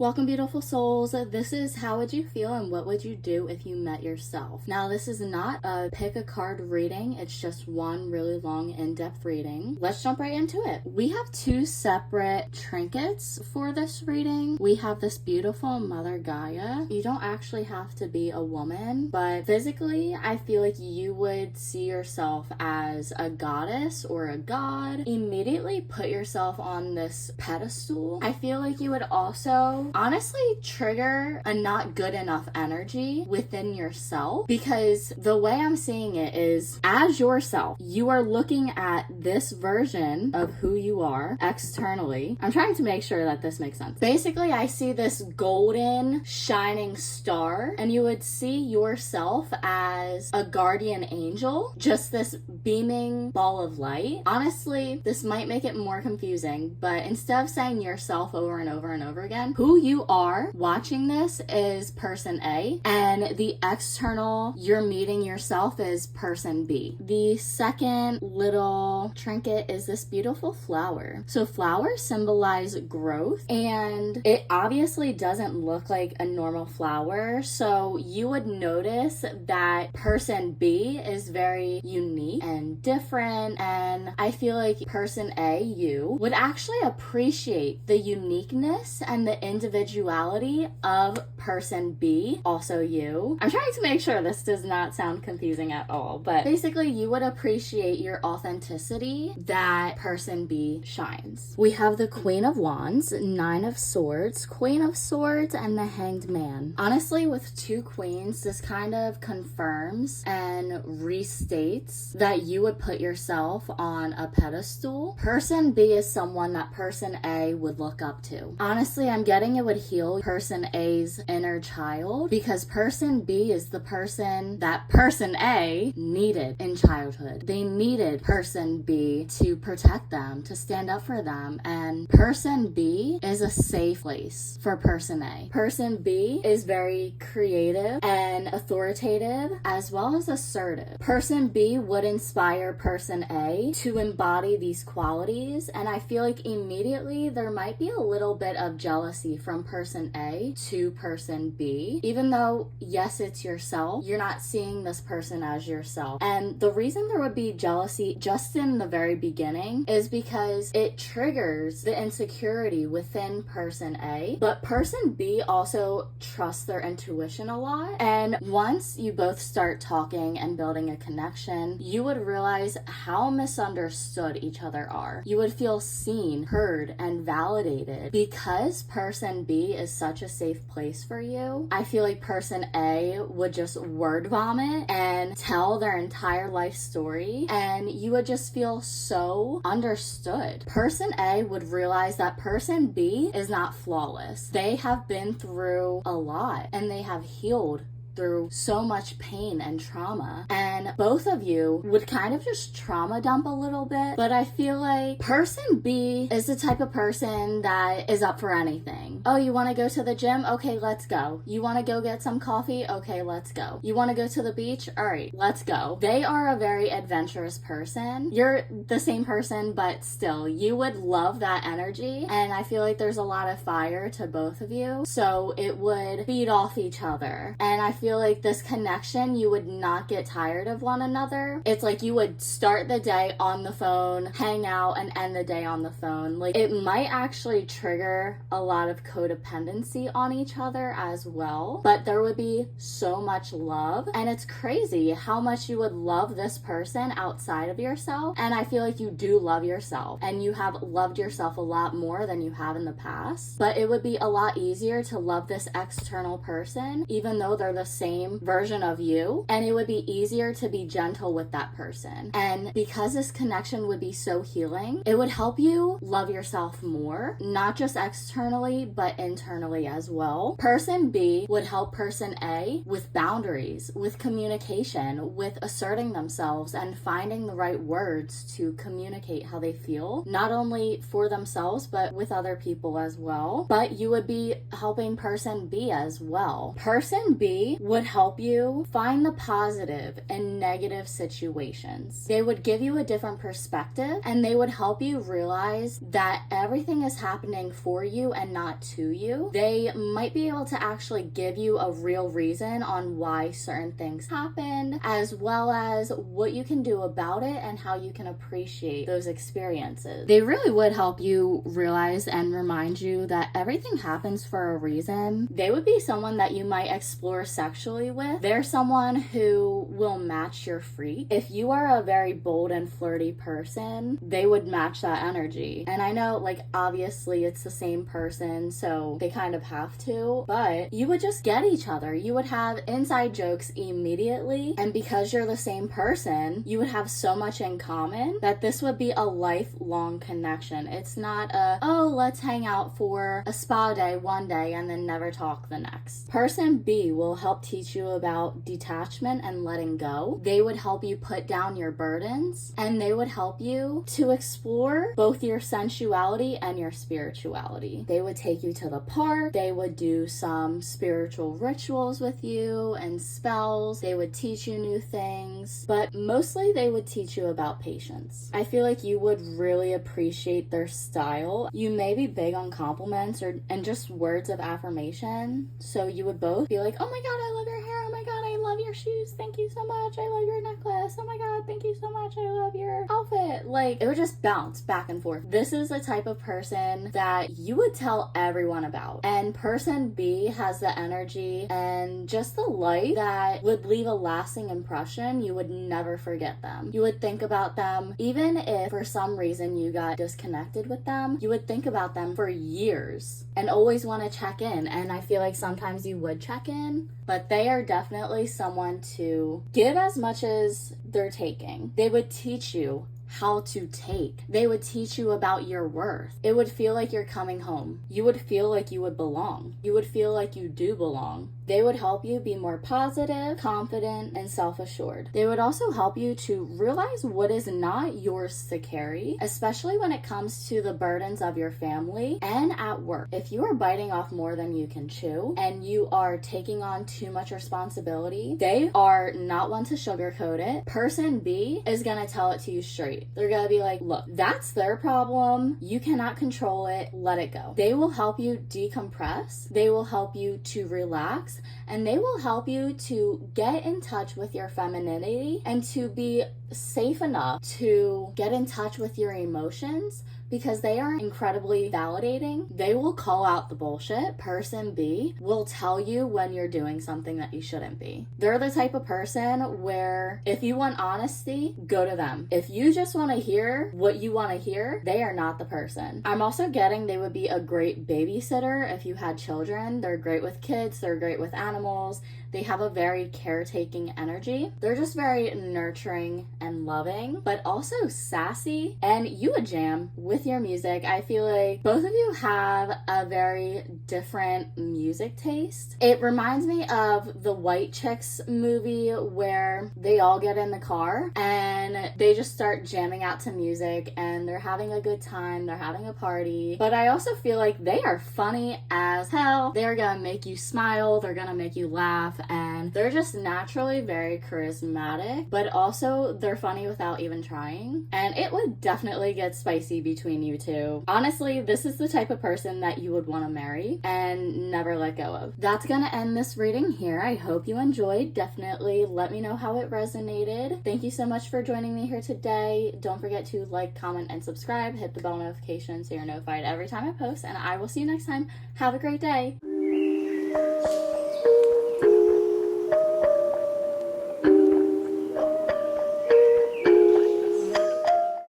Welcome, beautiful souls. This is how would you feel and what would you do if you met yourself. Now, this is not a pick a card reading. It's just one really long in-depth reading. Let's jump right into it. We have two separate trinkets for this reading. We have this beautiful Mother Gaia. You don't actually have to be a woman, but physically, I feel like you would see yourself as a goddess or a god. Immediately put yourself on this pedestal. I feel like you would also honestly trigger a not good enough energy within yourself, because the way I'm seeing it is as yourself, you are looking at this version of who you are externally. I'm trying to make sure that this makes sense. Basically, I see this golden shining star, and you would see yourself as a guardian angel, just this beaming ball of light. Honestly, this might make it more confusing, but instead of saying yourself over and over and over again, who you are watching this is person A, and the external you're meeting yourself is person B. The second little trinket is this beautiful flower. So flowers symbolize growth, and it obviously doesn't look like a normal flower, so you would notice that person B is very unique and different, and I feel like person A, you, would actually appreciate the uniqueness and the individuality of person B, also you. I'm trying to make sure this does not sound confusing at all, but basically you would appreciate your authenticity that person B shines. We have the Queen of Wands, Nine of Swords, Queen of Swords, and the Hanged Man. Honestly, with two queens, this kind of confirms and restates that you would put yourself on a pedestal. Person B is someone that person A would look up to. Honestly, I'm getting it would heal person A's inner child, because person B is the person that person A needed in childhood. They needed person B to protect them, to stand up for them, and person B is a safe place for person A. Person B is very creative and authoritative as well as assertive. Person B would inspire person A to embody these qualities, and I feel like immediately there might be a little bit of jealousy from person A to person B. Even though, yes, it's yourself, you're not seeing this person as yourself. And the reason there would be jealousy just in the very beginning is because it triggers the insecurity within person A, but person B also trusts their intuition a lot. And once you both start talking and building a connection, you would realize how misunderstood each other are. You would feel seen, heard, and validated. Because person B is such a safe place for you, I feel like person A would just word vomit and tell their entire life story, and you would just feel so understood. Person A would realize that person B is not flawless. They have been through a lot and they have healed through so much pain and trauma, and both of you would kind of just trauma dump a little bit. But I feel like person B is the type of person that is up for anything. Oh, you want to go to the gym? Okay, let's go. You want to go get some coffee? Okay, let's go. You want to go to the beach? All right, let's go. They are a very adventurous person. You're the same person, but still, you would love that energy, and I feel like there's a lot of fire to both of you, so it would feed off each other. And I feel like this connection, you would not get tired of one another. It's like you would start the day on the phone, hang out, and end the day on the phone. Like, it might actually trigger a lot of codependency on each other as well, but there would be so much love, and it's crazy how much you would love this person outside of yourself. And I feel like you do love yourself, and you have loved yourself a lot more than you have in the past, but it would be a lot easier to love this external person even though they're the same version of you, and it would be easier to be gentle with that person. And because this connection would be so healing, it would help you love yourself more, not just externally but internally as well. Person B would help person A with boundaries, with communication, with asserting themselves and finding the right words to communicate how they feel, not only for themselves but with other people as well. But you would be helping person B as well. Person B would help you find the positive in negative situations. They would give you a different perspective, and they would help you realize that everything is happening for you and not to you. They might be able to actually give you a real reason on why certain things happen, as well as what you can do about it and how you can appreciate those experiences. They really would help you realize and remind you that everything happens for a reason. They would be someone that you might explore sexually with. They're someone who will match your freak. If you are a very bold and flirty person, they would match that energy. And I know, like, obviously it's the same person, so they kind of have to, but you would just get each other. You would have inside jokes immediately, and because you're the same person, you would have so much in common that this would be a lifelong connection. It's not a, oh, let's hang out for a spa day one day and then never talk the next. Person B will help teach you about detachment and letting go. They would help you put down your burdens, and they would help you to explore both your sensuality and your spirituality. They would take you to the park. They would do some spiritual rituals with you and spells. They would teach you new things, but mostly they would teach you about patience. I feel like you would really appreciate their style. You may be big on compliments and just words of affirmation, so you would both be like, oh my god, I love your hair, oh my god, I love your shoes, thank you so much, I love your necklace, oh my god, thank you so much, I love your outfit. Like, it would just bounce back and forth. This is the type of person that you would tell everyone about. And person B has the energy and just the light that would leave a lasting impression. You would never forget them. You would think about them, even if for some reason you got disconnected with them, you would think about them for years and always want to check in. And I feel like sometimes you would check in, but they are definitely someone to give as much as they're taking. They would teach you how to take. They would teach you about your worth. It would feel like you're coming home. You would feel like you would belong. You would feel like you do belong. They would help you be more positive, confident, and self-assured. They would also help you to realize what is not yours to carry, especially when it comes to the burdens of your family and at work. If you are biting off more than you can chew and you are taking on too much responsibility, they are not one to sugarcoat it. Person B is gonna tell it to you straight. They're gonna be like, look, that's their problem. You cannot control it. Let it go. They will help you decompress. They will help you to relax. And they will help you to get in touch with your femininity and to be safe enough to get in touch with your emotions, because they are incredibly validating. They will call out the bullshit. Person B will tell you when you're doing something that you shouldn't be. They're the type of person where if you want honesty, go to them. If you just want to hear what you want to hear, they are not the person. I'm also getting they would be a great babysitter if you had children. They're great with kids. They're great with animals. They have a very caretaking energy. They're just very nurturing and loving, but also sassy. And you would jam with your music. I feel like both of you have a very different music taste. It reminds me of the White Chicks movie where they all get in the car and they just start jamming out to music and they're having a good time. They're having a party. But I also feel like they are funny as hell. They're gonna make you smile. They're gonna make you laugh. And they're just naturally very charismatic, but also they're funny without even trying. And it would definitely get spicy between you two. Honestly, this is the type of person that you would want to marry and never let go of. That's gonna end this reading here. I hope you enjoyed. Definitely let me know how it resonated. Thank you so much for joining me here today. Don't forget to like, comment, and subscribe. Hit the bell notification so you're notified every time I post, and I will see you next time. Have a great day.